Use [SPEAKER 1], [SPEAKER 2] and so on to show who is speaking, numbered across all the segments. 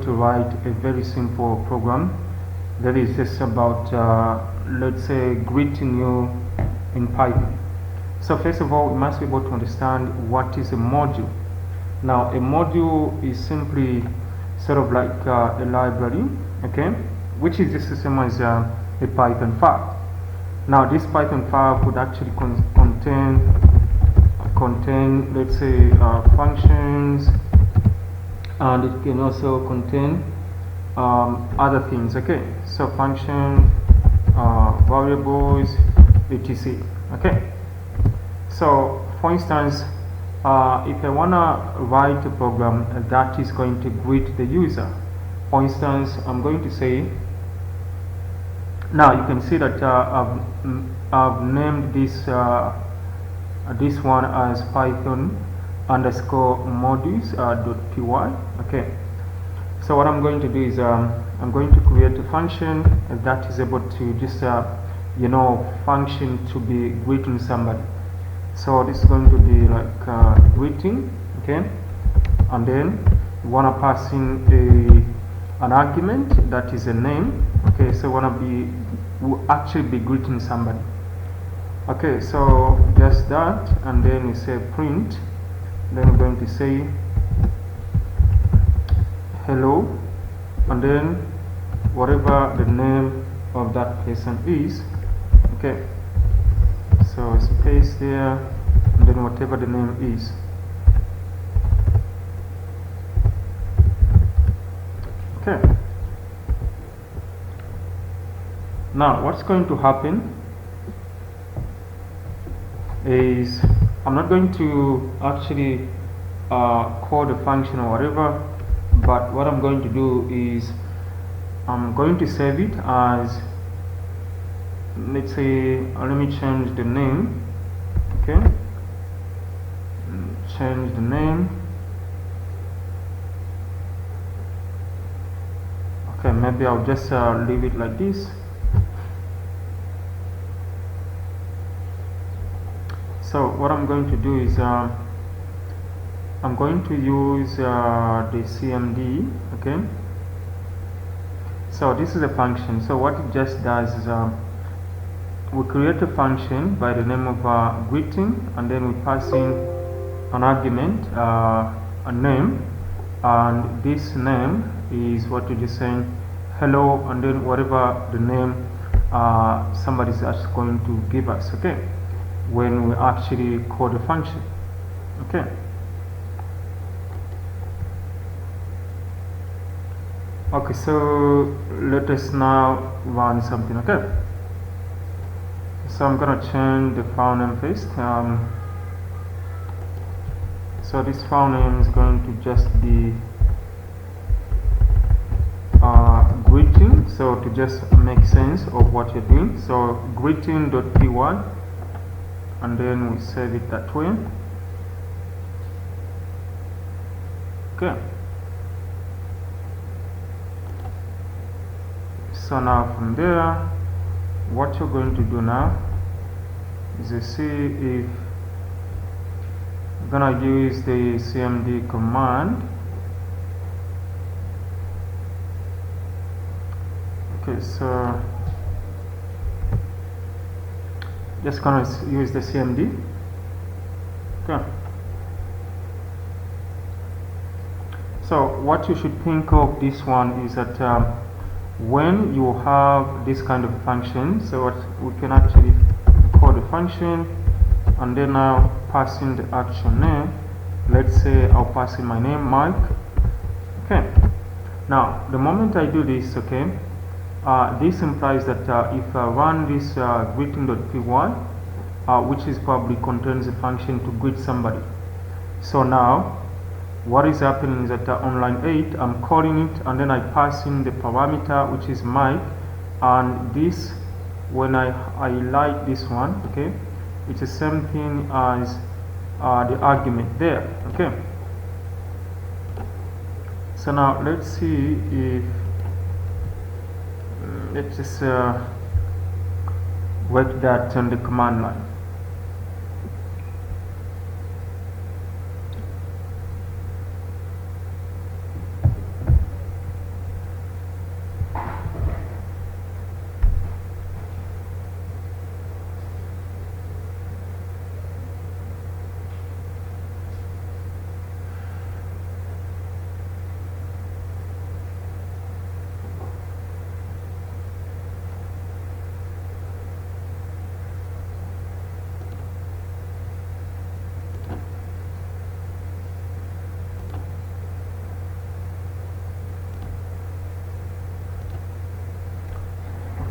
[SPEAKER 1] to write a very simple program that is just about let's say greeting you in Python. So first of all, we must be able to understand what is a module. Now a module is simply sort of like a library, okay, which is just the same as a Python file. Now this Python file could actually contain let's say functions, and it can also contain other things, okay, so function, variables, etc. Okay, so for instance, if I want to write a program that is going to greet the user, for instance, I'm going to say, now you can see that I've named this one as Python underscore modules .py. Okay, so what I'm going to do is I'm going to create a function that is able to just function to be greeting somebody. So this is going to be like greeting, okay, and then you want to pass in an argument that is a name, okay, so will actually be greeting somebody. Okay, so just that, and then you say print, then we're going to say hello, and then whatever the name of that person is, okay, so space there, and then whatever the name is. Okay, now what's going to happen is I'm not going to actually call the function or whatever, but what I'm going to do is I'm going to save it as, let's say, let me change the name, okay, change the name, okay, maybe I'll just leave it like this. So what I'm going to do is I'm going to use the CMD, okay. So this is a function. So what it just does is we create a function by the name of greeting, and then we pass in an argument, a name, and this name is what you're just saying, hello, and then whatever the name somebody's actually going to give us, okay, when we actually call the function. Okay, okay, so let us now run something. Okay, so I'm gonna change the file name first. So this file name is going to just be greeting, so to just make sense of what you're doing, so greeting.py, and then we save it that way. Okay, so now from there, what you're going to do now is to see if we're gonna use the CMD command. Okay, so just gonna use the CMD. Okay, so what you should think of this one is that when you have this kind of function, so what we can actually call the function, and then now pass in the actual name. Let's say I'll pass in my name, Mike. Okay, now the moment I do this, okay, this implies that if I run this greeting.py, which is probably contains a function to greet somebody, so now what is happening is that on line 8 I'm calling it, and then I pass in the parameter which is Mike, and this, when I highlight this one, okay, it's the same thing as the argument there. Okay, so now let's see if let's just work that on the command line.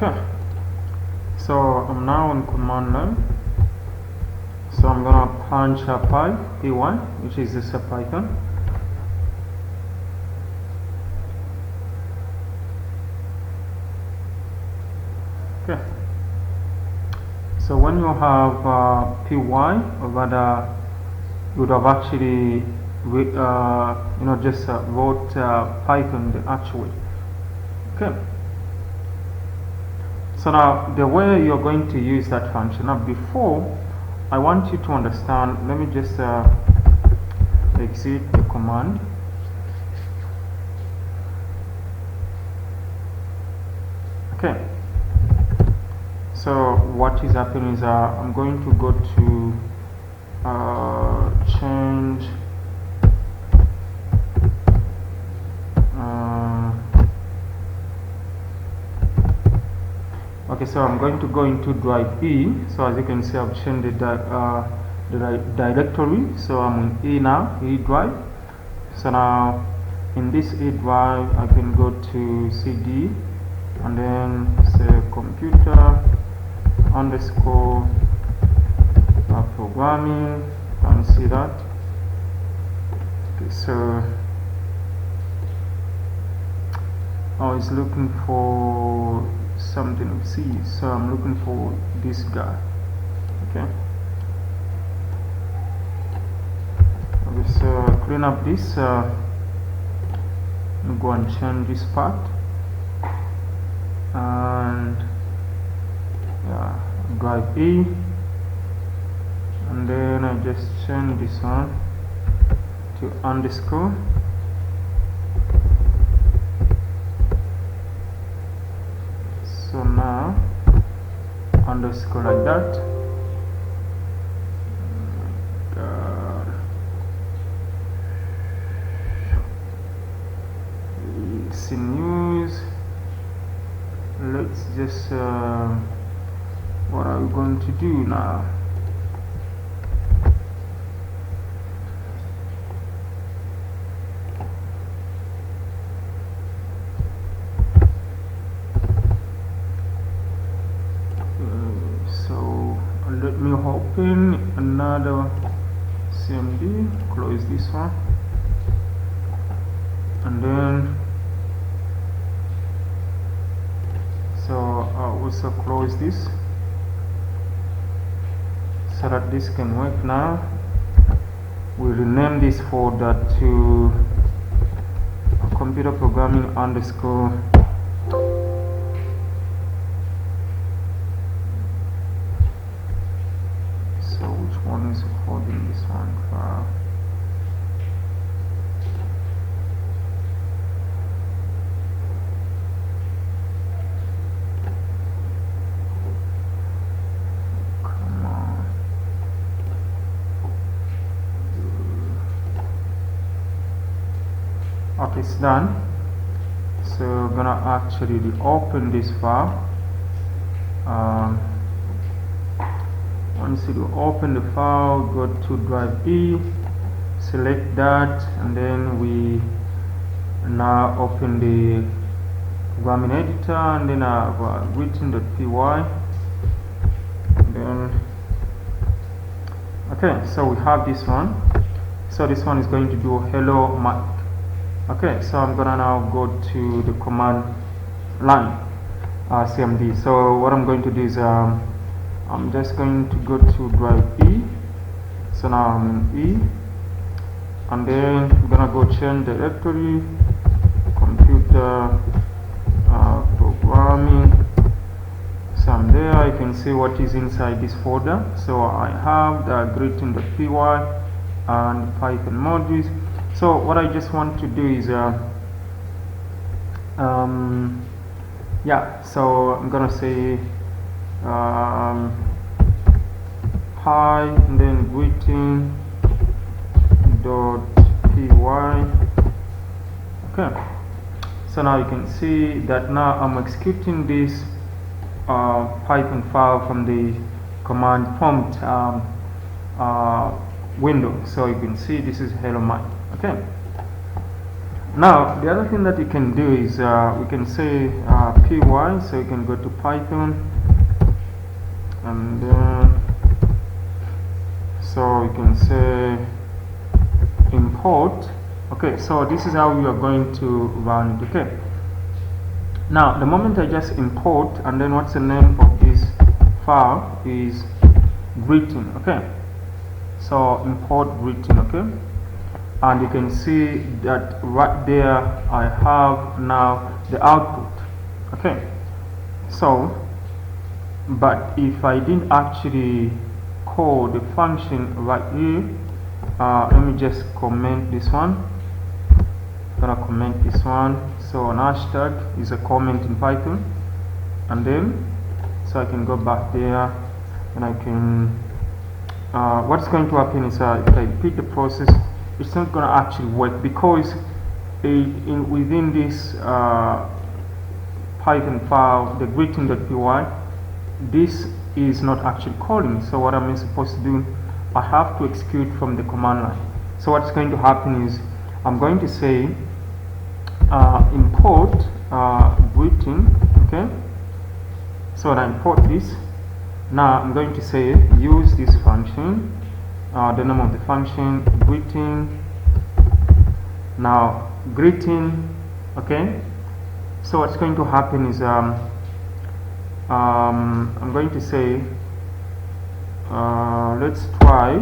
[SPEAKER 1] Okay, so I'm now on command line. So I'm gonna punch a pipe P1, which is this Python. Okay. So when you have Py, or rather, you would have actually, just wrote Python the actual way. Okay. So now the way you're going to use that function. Now before, I want you to understand. Let me just exit the command. Okay. So what is happening is I'm going to go to change okay, so I'm going to go into drive E. So as you can see, I've changed the directory. So I'm in E now, E drive. So now in this E drive, I can go to CD and then say computer underscore programming. Can see that? Okay, so it's looking for something of C, so I'm looking for this guy. Okay, so clean up this, go and change this part, and drive E, and then I just change this one to underscore. So now underscore like that. Oh my God. See news. Let's just what are we going to do now? Let me open another CMD, close this one, and then so I'll also close this so that this can work now. We rename this folder to computer programming underscore. One is holding this one file. Come on. Okay, it's done. So I'm gonna actually open this file. Once you open the file, go to drive E, select that, and then we now open the programming editor, and then I've written.py. Then okay, so we have this one. So this one is going to do hello Mike. Okay, so I'm gonna now go to the command line CMD. So what I'm going to do is I'm just going to go to drive E. So now I'm in E, and then I'm gonna go change directory, computer programming. So I'm there. You can see what is inside this folder. So I have the greeting.py and Python modules. So what I just want to do is so I'm gonna say hi, and then greeting.py. Okay, so now you can see that now I'm executing this Python file from the command prompt window. So you can see this is hello Mike. Okay, Now the other thing that you can do is we can say py, so you can go to Python and so you can say import. Okay, so this is how we are going to run it. Okay, now the moment I just import, and then what's the name of this file is greeting. Okay, so import greeting. Okay, and you can see that right there I have now the output. Okay, so but if I didn't actually call the function right here, let me just comment this one. Gonna comment this one. So an hashtag is a comment in Python, and then so I can go back there and I can what's going to happen is if I repeat the process, it's not gonna actually work because within this Python file, the greeting.py, this is not actually calling. So what am I supposed to do? I have to execute from the command line. So what's going to happen is I'm going to say import greeting. Okay, so when I import this, now I'm going to say use this function, the name of the function greeting. Now greeting. Okay, so what's going to happen is I'm going to say let's try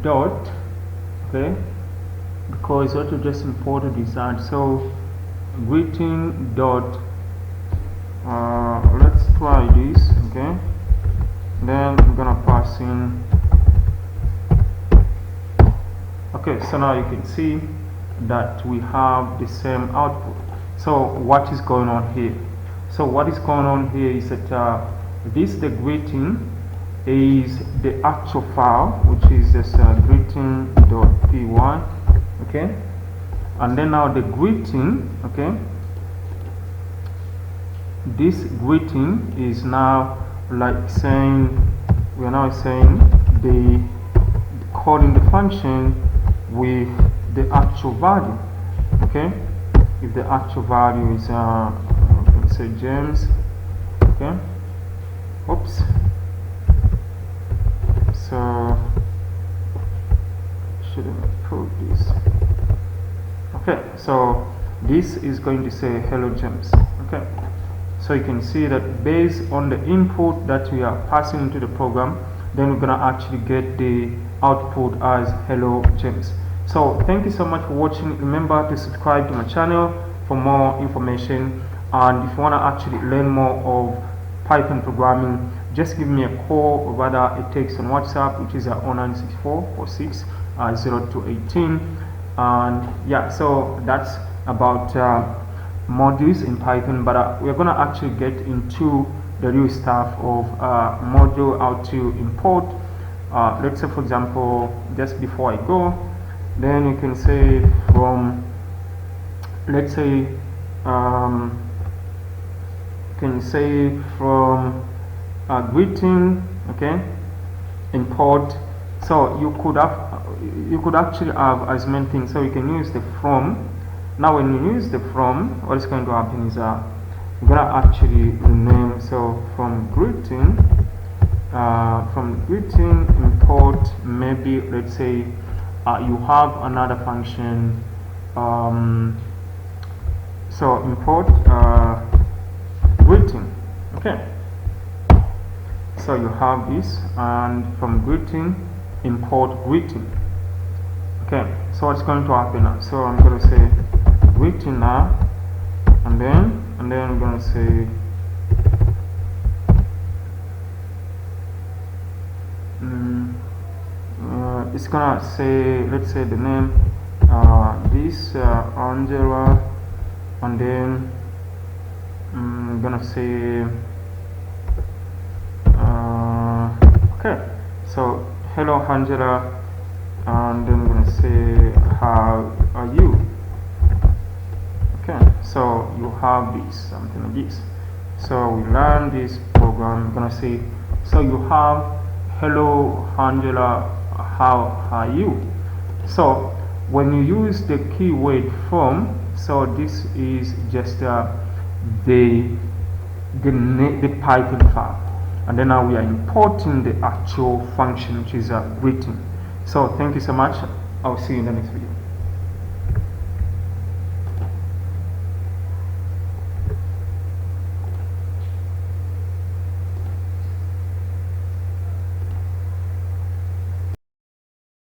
[SPEAKER 1] dot. Okay, because what we just imported is that, so greeting dot let's try this. Okay, then I'm gonna pass in. Okay, so now you can see that we have the same output. So what is going on here? So what is going on here is that this, the greeting, is the actual file, which is this greeting.py. Okay, and then now the greeting. Okay, this greeting is now like saying, we are now saying the calling the function with the actual value. Okay, if the actual value is let's say James. Okay, oops, so should I put this? Okay, so this is going to say hello James. Okay, so you can see that based on the input that we are passing into the program, then we're gonna actually get the output as hello James. So thank you so much for watching. Remember to subscribe to my channel for more information, and if you want to actually learn more of Python programming, just give me a call or rather a text on WhatsApp, which is at 096446 0218. And yeah, so that's about modules in Python, but we're going to actually get into the real stuff of module, how to import. Let's say, for example, just before I go, then you can say from, let's say, can say from greeting. Okay, import. So you could actually have as many things. So you can use the from. Now when you use the from, what is going to happen is you're gonna actually rename. So from greeting import, maybe let's say you have another function, so import greeting. Okay, so you have this, and from greeting import greeting. Okay, so what's going to happen now? So I'm going to say greeting now, and then I'm going to say it's gonna say, let's say the name, this Angela, and then I'm gonna say okay, so hello Angela, and then I'm gonna say how are you. Okay, so you have this, something like this. So we learn this program. I'm gonna say, so you have hello Angela, how are you. So when you use the keyword from, so this is just the Python file, and then now we are importing the actual function which is written. So thank you so much. I'll see you in the next video.